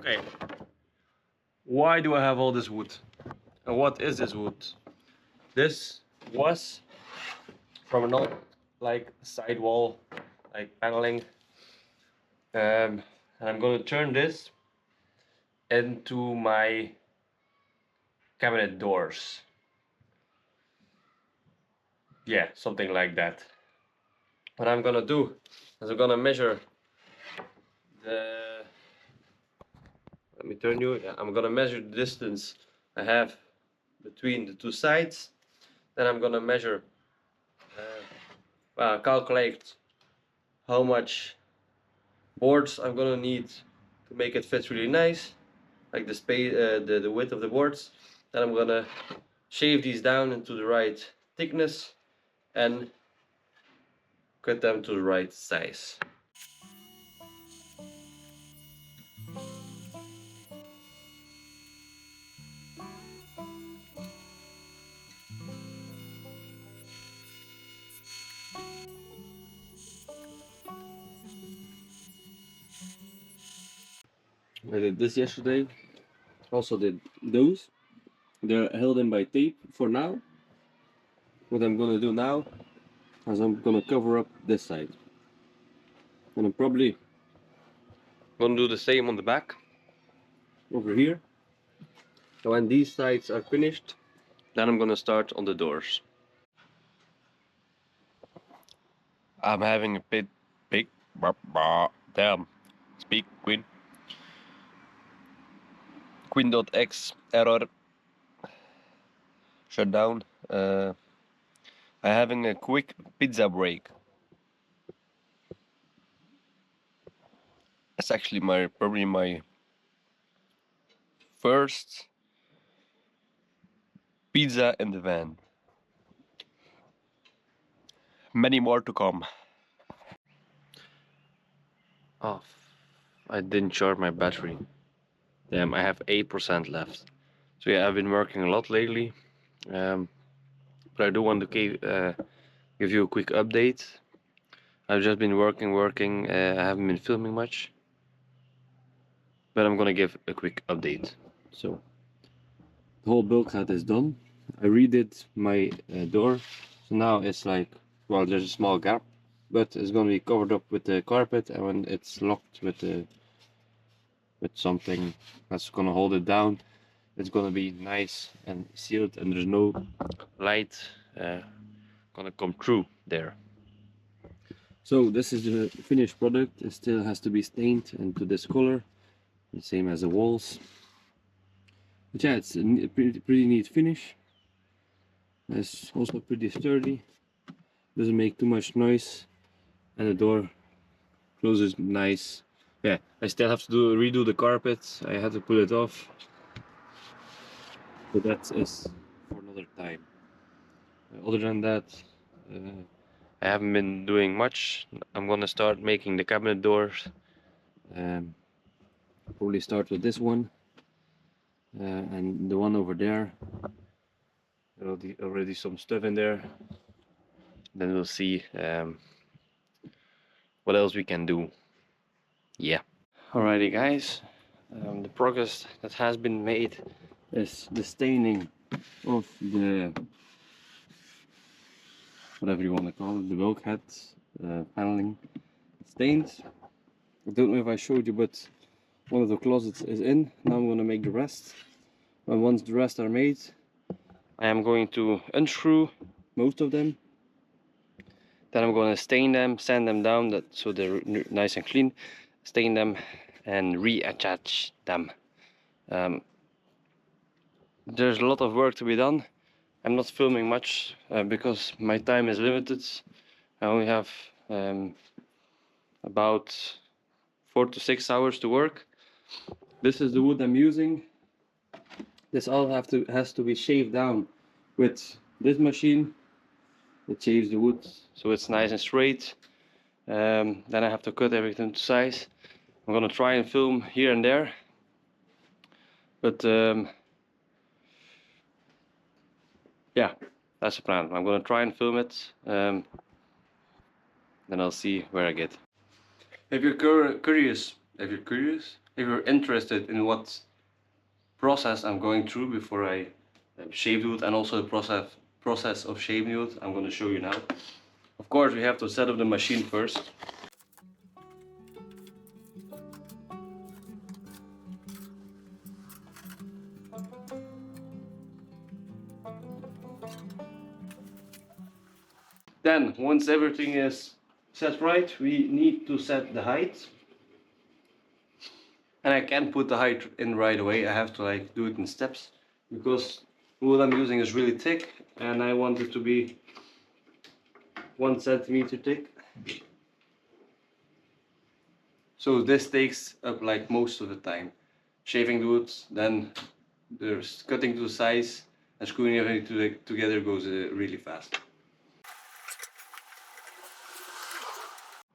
Okay, why do I have all this wood? And what is this wood? This was from an old like sidewall, like paneling. And I'm gonna turn this into my cabinet doors. Yeah, something like that. What I'm gonna do is I'm gonna measure the, let me turn you, yeah, I'm gonna measure the distance I have between the two sides. Then I'm gonna measure, calculate how much boards I'm gonna need to make it fit really nice, like the space, the width of the boards. Then I'm gonna shave these down into the right thickness and cut them to the right size. I did this yesterday, also did those. They're held in by tape for now. What I'm gonna do now is I'm gonna cover up this side. And I'm probably gonna do the same on the back, over here. So when these sides are finished, then I'm gonna start on the doors. I'm having a big damn, speak Queen. Queen.x error, shut down. I'm having a quick pizza break. It's actually probably my first pizza in the van. Many more to come. Oh, I didn't charge my battery. Damn, I have 8% left. So yeah, I've been working a lot lately. But I do want to give you a quick update. I've just been working. I haven't been filming much. But I'm gonna give a quick update. So, the whole bulkhead is done. I redid my door. So now it's like, well, there's a small gap. But it's gonna be covered up with the carpet, and when it's locked with something that's gonna hold it down, it's gonna be nice and sealed, and there's no light gonna come through there. So this is the finished product. It still has to be stained into this color, the same as the walls. But yeah, it's a pretty neat finish. It's also pretty sturdy, doesn't make too much noise, and the door closes nice. Yeah, I still have to redo the carpet. I had to pull it off, but that is for another time. Other than that, I haven't been doing much. I'm gonna start making the cabinet doors. Probably start with this one and the one over there. Already some stuff in there. Then we'll see what else we can do. Yeah. Alrighty, guys. The progress that has been made is the staining of the, whatever you want to call it, the bulkhead paneling stained. I don't know if I showed you, but one of the closets is in. Now I'm going to make the rest. And once the rest are made, I am going to unscrew most of them. Then I'm going to stain them, sand them down so they're nice and clean. Stain them and reattach them. There's a lot of work to be done. I'm not filming much because my time is limited. I only have about 4 to 6 hours to work. This is the wood I'm using. This all has to be shaved down with this machine. It shaves the wood so it's nice and straight. Then I have to cut everything to size. I'm gonna try and film here and there, but yeah, that's the plan. I'm gonna try and film it, then I'll see where I get. If you're curious if you're curious, if you're interested in what process I'm going through before I shave wood, and also the process of shaving wood, I'm going to show you now. Of course, we have to set up the machine first. Then, once everything is set right, we need to set the height. And I can't put the height in right away. I have to like do it in steps because wood I'm using is really thick, and I want it to be 1 centimeter thick. So this takes up like most of the time. Shaving the wood, then there's cutting to the size, and screwing everything together goes really fast.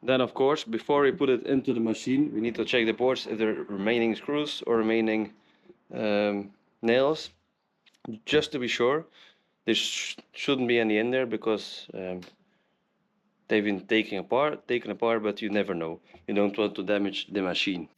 Then of course, before we put it into the machine, we need to check the boards if there are remaining screws or remaining nails, just to be sure. There shouldn't be any in there because they've been taken apart, but you never know. You don't want to damage the machine.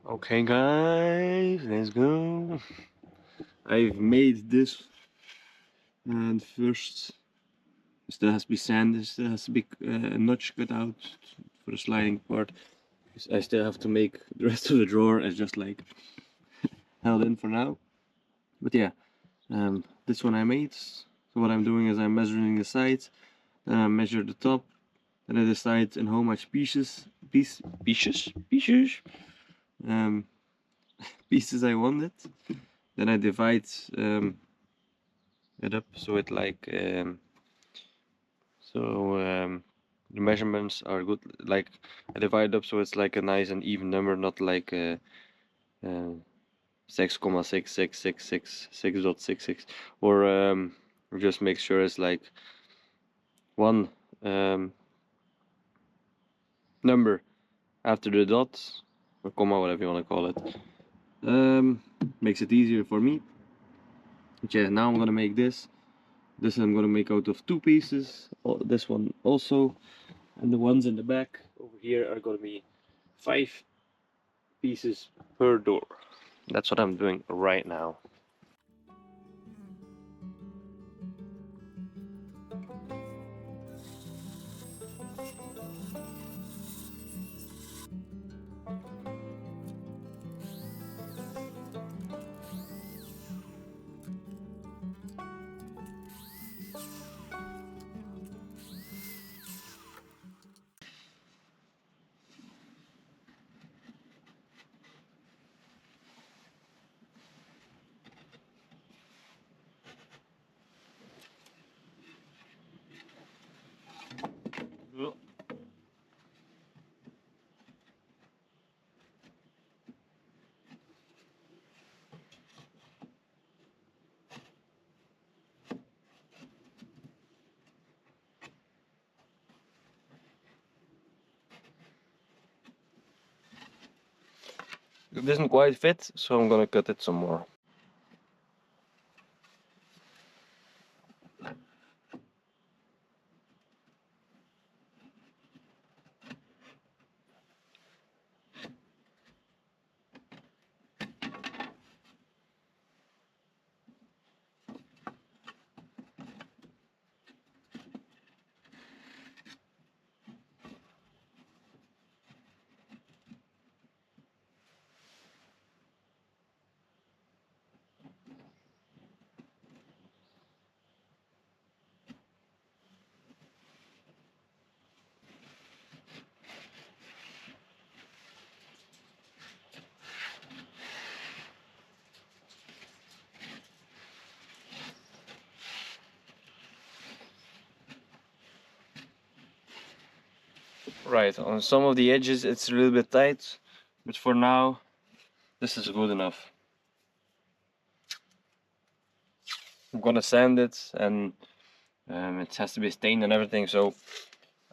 Okay guys, let's go. I've made this, and first it still has to be sanded, still has to be a notch cut out for the sliding part. I still have to make the rest of the drawer is just like held in for now. But yeah, this one I made. So what I'm doing is I'm measuring the sides, then I measure the top, then I decide in how much um, pieces I want it. Then I divide it up so it like the measurements are good. Like I divide it up so it's like a nice and even number, not like 6,66666.66, or just make sure it's like one number after the dot or comma, whatever you want to call it. Makes it easier for me. But yeah, now I'm gonna make this. This I'm gonna make out of 2 pieces. This one also, and the ones in the back over here are gonna be 5 pieces per door. That's what I'm doing right now. It doesn't quite fit, so I'm gonna cut it some more. Right, on some of the edges it's a little bit tight, but for now this is good enough. I'm gonna sand it, and it has to be stained and everything, so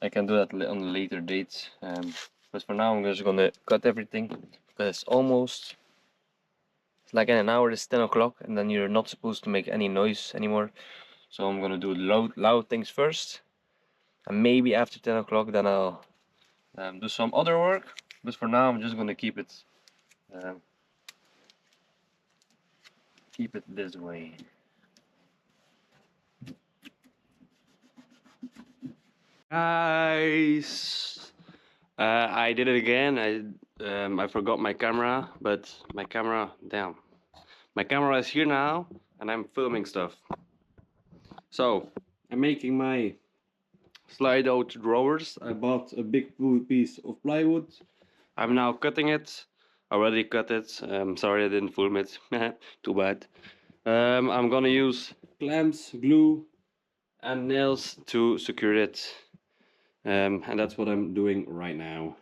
I can do that on a later date. But for now I'm just gonna cut everything, because it's almost, it's like in an hour it's 10 o'clock and then you're not supposed to make any noise anymore. So I'm gonna do loud things first, and maybe after 10 o'clock then I'll do some other work. But for now I'm just gonna keep it this way. Guys, I did it again. I forgot my camera, but my camera, damn, my camera is here now, and I'm filming stuff. So I'm making my slide out drawers. I bought a big piece of plywood. I'm now cutting it. I already cut it. Sorry I didn't film it. Too bad. I'm gonna use clamps, glue, and nails to secure it. And that's what I'm doing right now.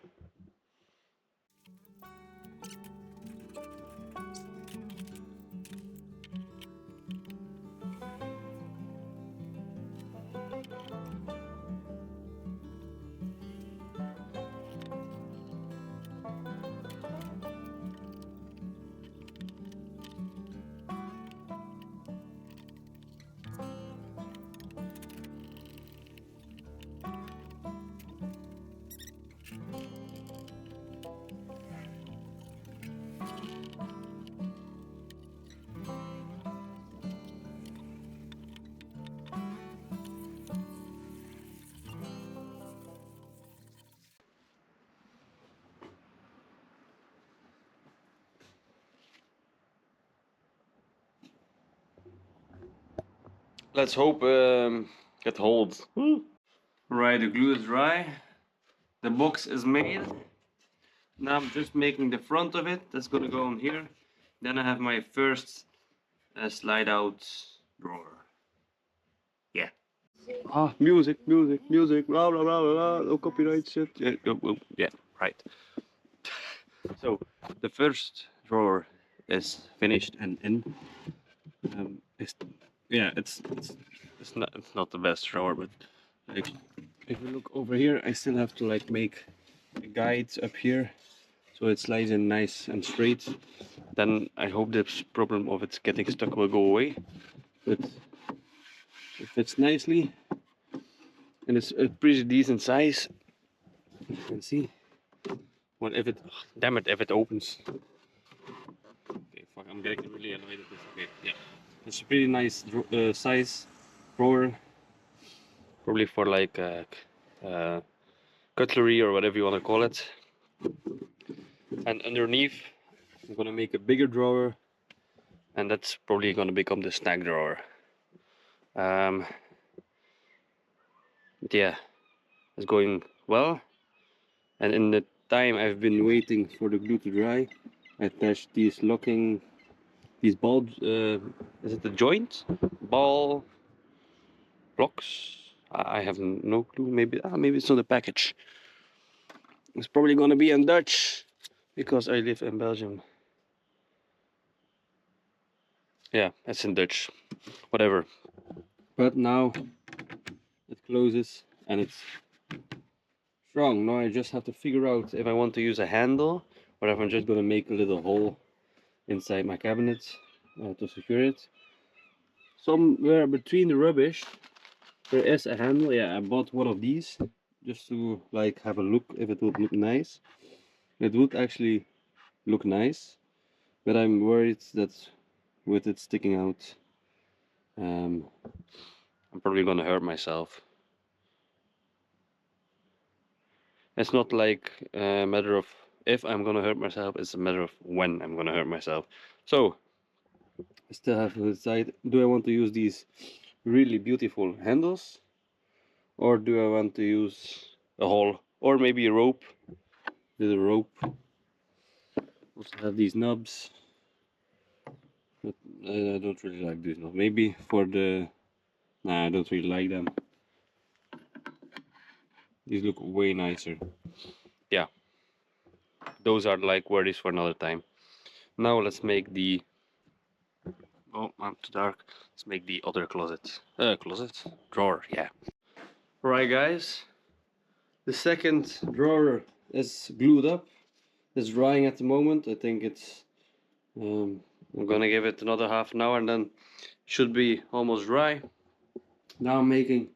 Let's hope it holds. Right, the glue is dry. The box is made. Now I'm just making the front of it. That's gonna go on here. Then I have my first slide out drawer. Yeah. Ah, music, music, music. Blah blah blah blah. Blah. No copyright shit. Yeah, yeah, right. So the first drawer is finished and in. It's, yeah, it's not the best drawer, but like, if you look over here, I still have to like make a guide up here, so it slides in nice and straight. Then I hope this problem of it getting stuck will go away. But it fits nicely, and it's a pretty decent size. You can see. What if it? Damn it! If it opens. Okay, fuck! I'm getting really annoyed at this. Okay, yeah, it's a pretty nice size drawer. Probably for like cutlery or whatever you want to call it. And underneath, I'm gonna make a bigger drawer, and that's probably gonna become the snack drawer. Yeah, it's going well. And in the time I've been waiting for the glue to dry, I attached these ball. Is it the joint? Ball blocks? I have no clue. Maybe it's on the package. It's probably gonna be in Dutch because I live in Belgium. Yeah, it's in Dutch. Whatever. But now it closes and it's strong. Now I just have to figure out if I want to use a handle or if I'm just gonna make a little hole inside my cabinet to secure it. Somewhere between the rubbish there is a handle. Yeah, I bought one of these just to like have a look if it would look nice. It would actually look nice, but I'm worried that with it sticking out, I'm probably gonna hurt myself. It's not like a matter of if I'm gonna hurt myself, it's a matter of when I'm gonna hurt myself. So I still have to decide, do I want to use these really beautiful handles, or do I want to use a hole, or maybe a rope, little rope. Also have these knobs, but I don't really like these knobs. Maybe for the, nah, I don't really like them. These look way nicer. those are like worries for another time. Now let's make the, oh, I'm too dark. Let's make the other closet. Drawer, yeah. Alright guys, the second drawer is glued up. It's drying at the moment. I think it's, I'm gonna give it another half an hour and then should be almost dry. Now I'm making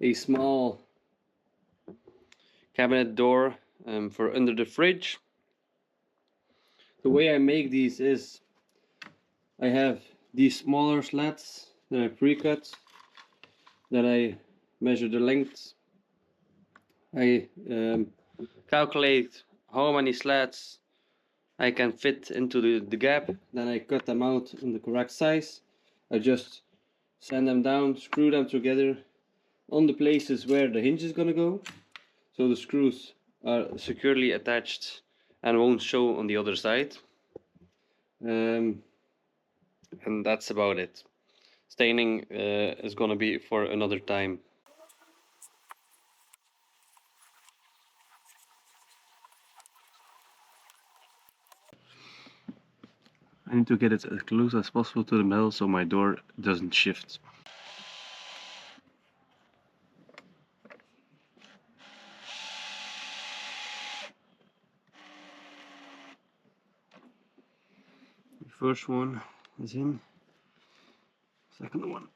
a small cabinet door for under the fridge. The way I make these is I have these smaller slats that I pre-cut, that I measure the length. I calculate how many slats I can fit into the gap, then I cut them out in the correct size. I just sand them down, screw them together on the places where the hinge is gonna go, so the screws are securely attached and won't show on the other side. And that's about it. Staining is gonna be for another time. I need to get it as close as possible to the metal so my door doesn't shift. The first one is in, second one.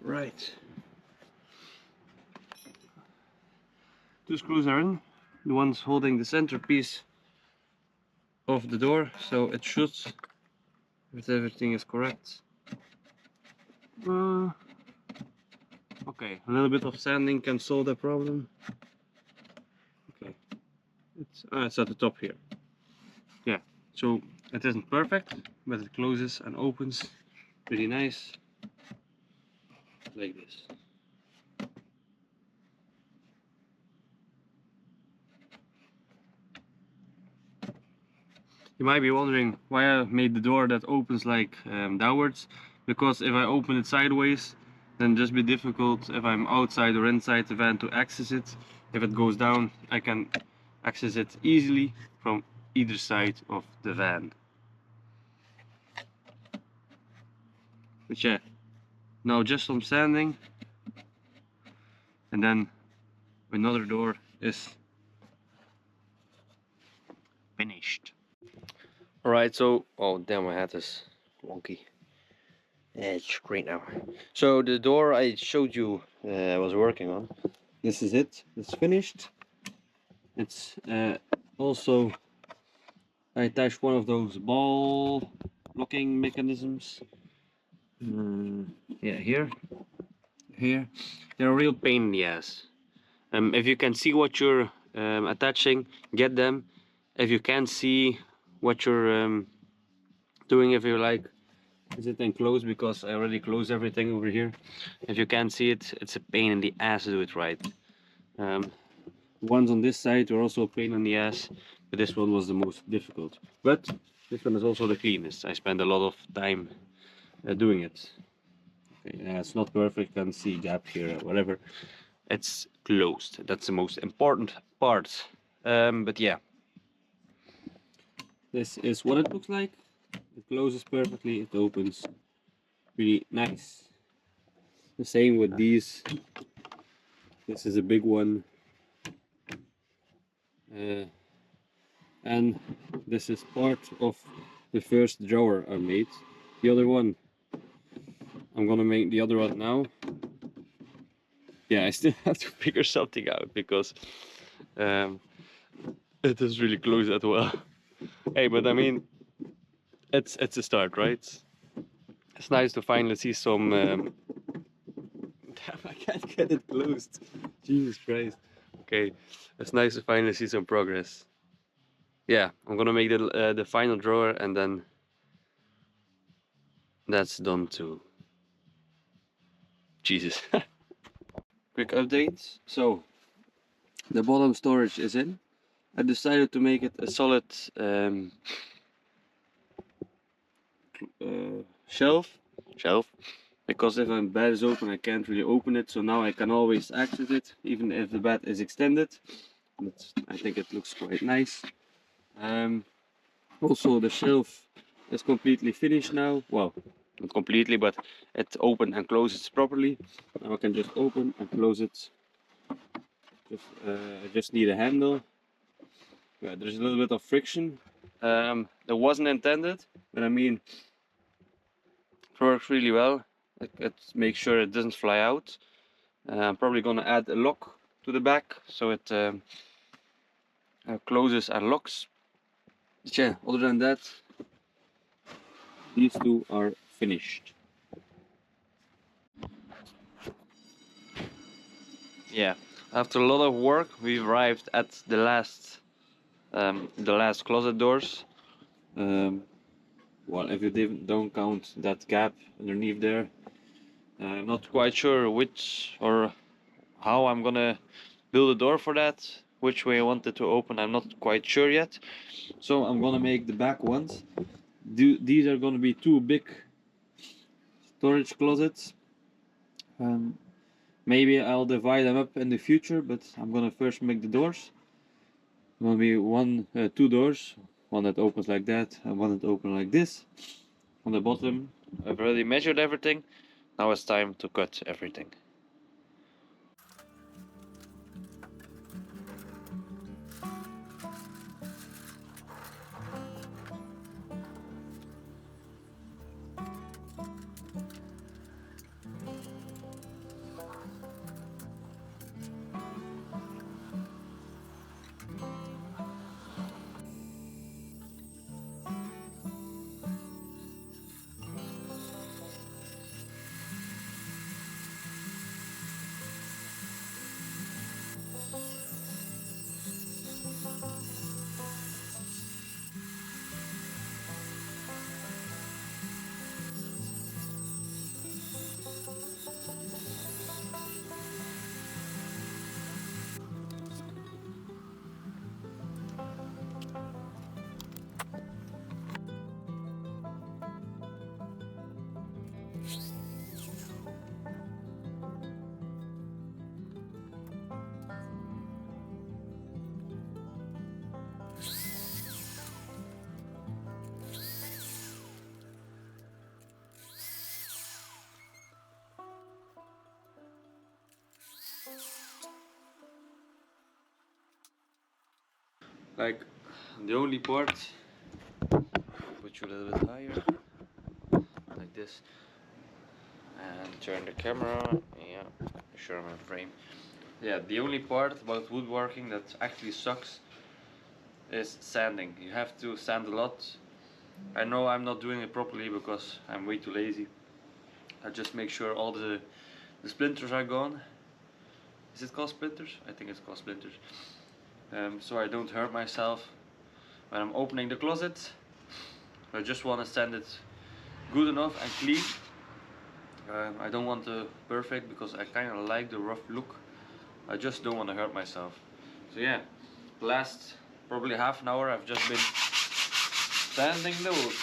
Right. Two screws are in, the one's holding the centerpiece of the door, so it should, if everything is correct. Okay, a little bit of sanding can solve the problem. Okay, it's at the top here. Yeah, so it isn't perfect, but it closes and opens pretty nice, like this. You might be wondering why I made the door that opens like downwards, because if I open it sideways, then just be difficult if I'm outside or inside the van to access it. If it goes down, I can access it easily from either side of the van. But yeah, now just some sanding, and then another door is finished. Alright, so, oh damn, my hat is wonky. Yeah, it's great now. So the door I showed you I was working on, this is it. It's finished. It's also, I attached one of those ball locking mechanisms. Yeah, here. They're a real pain in the ass. If you can see what you're attaching, get them. If you can't see what you're doing, if you're like, is it enclosed, because I already closed everything over here. If you can't see it, it's a pain in the ass to do it right. Ones on this side were also a pain in the ass, but this one was the most difficult. But this one is also the cleanest. I spent a lot of time doing it. Okay, it's not perfect, you can see gap here or whatever. It's closed. That's the most important part. But yeah, this is what it looks like. It closes perfectly, it opens really nice. The same with these. This is a big one. And this is part of the first drawer I made. The other one, I'm gonna make the other one now. Yeah, I still have to figure something out because it is really close as well. Hey, but I mean, it's a start, right? It's nice to finally see some. Damn, I can't get it closed. Jesus Christ. Okay, it's nice to finally see some progress. Yeah, I'm gonna make the final drawer and then that's done too. Jesus. Quick update. So the bottom storage is in. I decided to make it a solid shelf. because if my bed is open I can't really open it, so now I can always access it even if the bed is extended. But I think it looks quite nice. Also the shelf is completely finished now. Well, not completely, but it open and closes properly. Now I can just open and close it. I just need a handle. Yeah, there's a little bit of friction. That wasn't intended, but I mean, it works really well. It makes sure it doesn't fly out. I'm probably gonna add a lock to the back so it closes and locks. But yeah, other than that, these two are finished. Yeah, after a lot of work, we arrived at the last closet doors. Well, if you don't count that gap underneath there, I'm not quite sure which or how I'm gonna build a door for that. Which way I want it to open, I'm not quite sure yet. So I'm gonna make the back ones. These are gonna be two big storage closets. Maybe I'll divide them up in the future, but I'm gonna first make the doors. Gonna be two doors, one that opens like that and one that opens like this. On the bottom, I've already measured everything. Now it's time to cut everything. Like the only part, put you a little bit higher, like this, and turn the camera. Yeah, show my frame. Yeah, the only part about woodworking that actually sucks is sanding. You have to sand a lot. I know I'm not doing it properly because I'm way too lazy. I just make sure all the splinters are gone. Is it called splinters? I think it's called splinters. So I don't hurt myself when I'm opening the closet. I just want to sand it good enough and clean. I don't want the perfect because I kind of like the rough look. I just don't want to hurt myself. So yeah, last probably half an hour I've just been sanding the wood.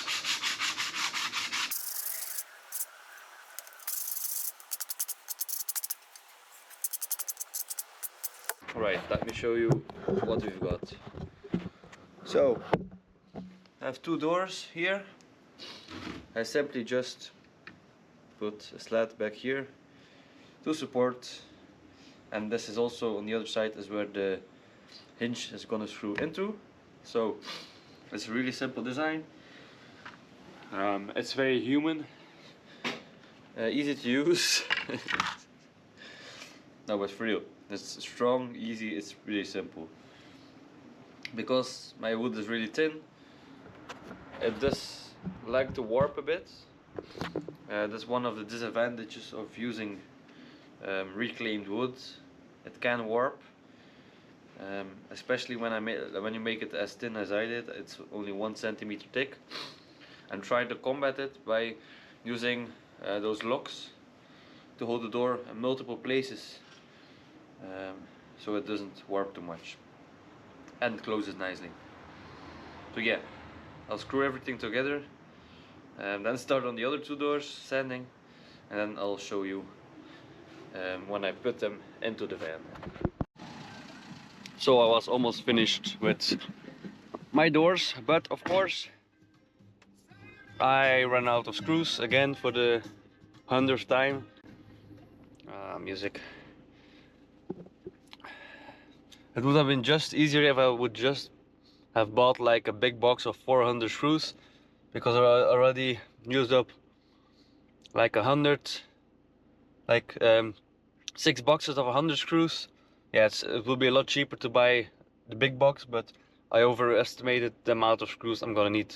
Alright, let me show you what we've got. So, I have two doors here. I simply just put a slat back here to support, and this is also on the other side is where the hinge is gonna screw into. So it's a really simple design. It's very human, easy to use. No, but for real, it's strong, easy, it's really simple. Because my wood is really thin, it does like to warp a bit. That's one of the disadvantages of using reclaimed wood. It can warp, especially when you make it as thin as I did. It's only 1 centimeter thick. I'm trying to combat it by using those locks to hold the door in multiple places, so it doesn't warp too much and closes nicely. So yeah, I'll screw everything together and then start on the other two doors sanding, and then I'll show you when I put them into the van. So I was almost finished with my doors, but of course I ran out of screws again for the 100th time. Music. It would have been just easier if I would just have bought like a big box of 400 screws, because I already used up like 100, like 6 boxes of 100 screws. Yeah, it will be a lot cheaper to buy the big box, but I overestimated the amount of screws I'm gonna need.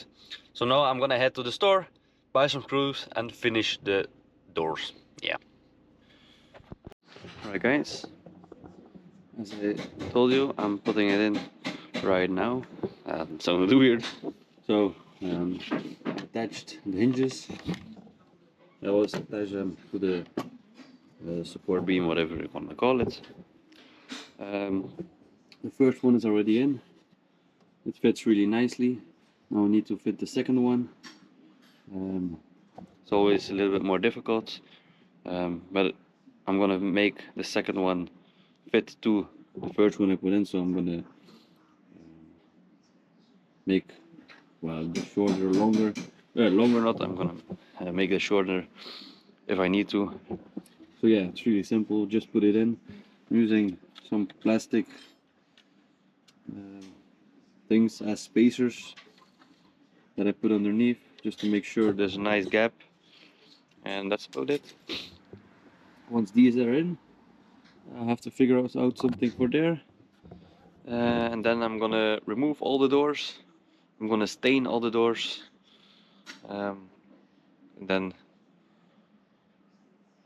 So now I'm gonna head to the store, buy some screws and finish the doors. Yeah. Alright guys, as I told you, I'm putting it in right now. Sounded weird. So I attached the hinges. I always attach them to the support beam, whatever you want to call it. The first one is already in. It fits really nicely. Now I need to fit the second one. It's always a little bit more difficult, but I'm gonna make the second one fit to the first one I put in. So I'm gonna make, well, the shorter longer. Longer not. I'm gonna make it shorter if I need to. So yeah, it's really simple. Just put it in. I'm using some plastic things as spacers that I put underneath, just to make sure there's a nice gap, and that's about it. Once these are in, I'll have to figure out something for there, and then I'm gonna remove all the doors. I'm gonna stain all the doors, and then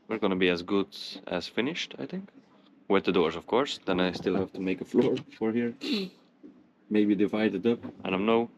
we're gonna be as good as finished, I think, with the doors, of course. Then I still have to make a floor for here, maybe divide it up, I don't know.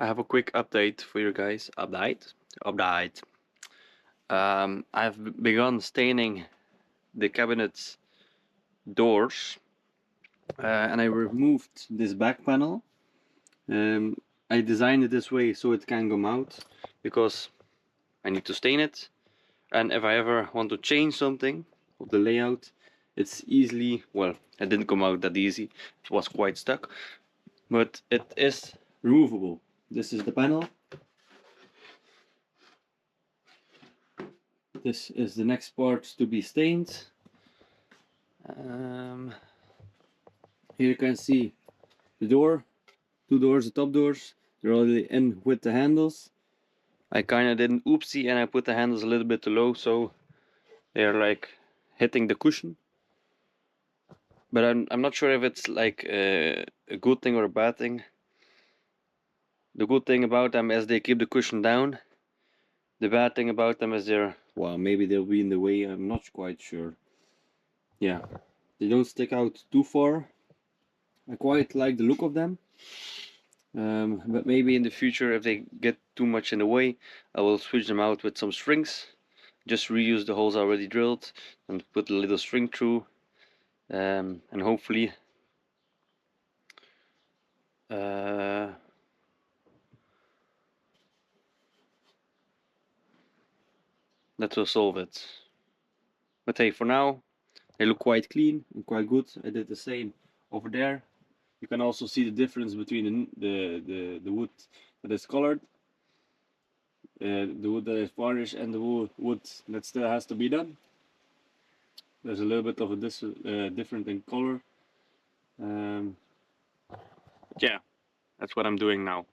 I have a quick update for you guys. Update. I've begun staining the cabinet's doors, and I removed this back panel. I designed it this way so it can come out, because I need to stain it, and if I ever want to change something of the layout, it's easily, well, it didn't come out that easy. It was quite stuck, but it is removable. This is the panel. This is the next part to be stained. Here you can see the door, two doors, the top doors. They're already in with the handles. I kind of did an oopsie and I put the handles a little bit too low, so they're like hitting the cushion. But I'm not sure if it's like a good thing or a bad thing. The good thing about them is they keep the cushion down. The bad thing about them is they're, well, maybe they'll be in the way, I'm not quite sure. Yeah, they don't stick out too far. I quite like the look of them. But maybe in the future, if they get too much in the way, I will switch them out with some strings. Just reuse the holes already drilled and put a little string through, and hopefully that will solve it. But hey, for now they look quite clean and quite good. I did the same over there. You can also see the difference between the wood that is colored, the wood that is varnished, and the wood that still has to be done. There's a little bit of a different in color. But yeah, that's what I'm doing now.